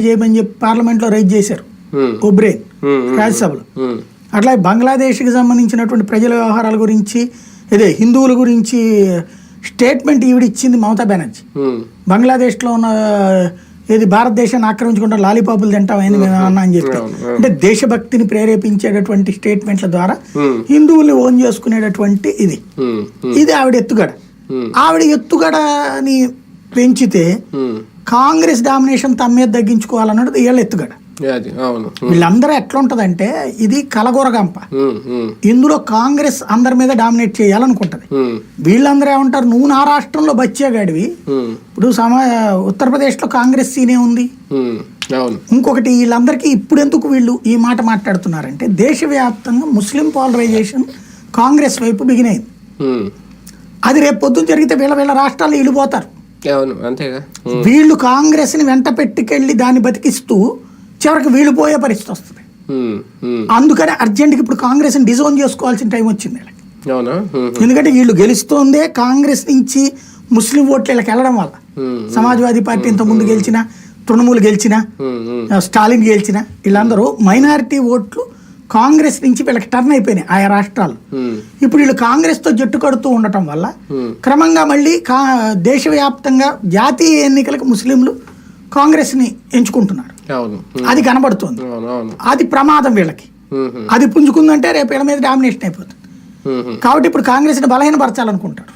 చేయమని చెప్పి పార్లమెంట్లో రైజ్ చేశారు ఒబ్రేన్ రాజ్యసభలో. అట్లా బంగ్లాదేశ్కి సంబంధించినటువంటి ప్రజల వ్యవహారాల గురించి ఇదే హిందువుల గురించి స్టేట్మెంట్ ఈవిడిచ్చింది మమతా బెనర్జీ. బంగ్లాదేశ్లో ఉన్న ఏది భారతదేశాన్ని ఆక్రమించుకుంటా లాలీపాపులు తింటామైంది మేము అన్నా అని చెప్పి, అంటే దేశభక్తిని ప్రేరేపించేటటువంటి స్టేట్మెంట్ల ద్వారా హిందువుల్ని ఓన్ చేసుకునేటటువంటి ఇది ఆవిడ ఎత్తుగడ. ఆవిడ ఎత్తుగడని పెంచితే కాంగ్రెస్ డామినేషన్ తమ మీద తగ్గించుకోవాలన్నది వీళ్ళ ఎత్తుగడ. వీళ్ళందరూ ఎట్లా ఉంటదంటే ఇది కలగూరగంప. ఇందులో కాంగ్రెస్ అందరి మీద డామినేట్ చేయాలనుకుంటది. వీళ్ళందరూ ఏమంటారు, నువ్వు నా రాష్ట్రంలో బచ్చేగాడివి, ఇప్పుడు ఉత్తరప్రదేశ్ లో కాంగ్రెస్ సీనే ఉంది. ఇంకొకటి వీళ్ళందరికీ ఇప్పుడు ఎందుకు వీళ్ళు ఈ మాట మాట్లాడుతున్నారంటే దేశవ్యాప్తంగా ముస్లిం పోలరైజేషన్ కాంగ్రెస్ వైపు బిగినైంది. అది రేపు పొద్దున జరిగితే వీళ్ళ రాష్ట్రాల్లో వీళ్ళు పోతారు. వీళ్ళు కాంగ్రెస్ ని వెంట పెట్టుకెళ్ళి దాన్ని బతికిస్తూ చివరికి వీళ్ళు పోయే పరిస్థితి వస్తుంది. అందుకని అర్జెంట్గా ఇప్పుడు కాంగ్రెస్ ని డిజోన్ చేసుకోవాల్సిన టైం వచ్చింది వీళ్ళకి. ఎందుకంటే వీళ్ళు గెలుస్తోందే కాంగ్రెస్ నుంచి ముస్లిం ఓట్లు వీళ్ళకి వెళ్ళడం వల్ల. సమాజ్వాదీ పార్టీ ఇంత ముందు గెలిచిన, తృణమూల్ గెలిచిన, స్టాలిన్ గెలిచిన వీళ్ళందరూ మైనారిటీ ఓట్లు కాంగ్రెస్ నుంచి వీళ్ళకి టర్న్ అయిపోయినాయి ఆయా రాష్ట్రాలు. ఇప్పుడు వీళ్ళు కాంగ్రెస్ తో జట్టు కడుతూ ఉండటం వల్ల క్రమంగా మళ్ళీ దేశవ్యాప్తంగా జాతీయ ఎన్నికలకు ముస్లింలు కాంగ్రెస్ ని ఎంచుకుంటున్నారు. అది కనబడుతుంది. అది ప్రమాదం వీళ్ళకి. అది పుంజుకుందంటే రేపు వీళ్ళ మీద డామినేషన్ అయిపోతుంది. కాబట్టి ఇప్పుడు కాంగ్రెస్ ని బలహీనపరచాలనుకుంటారు.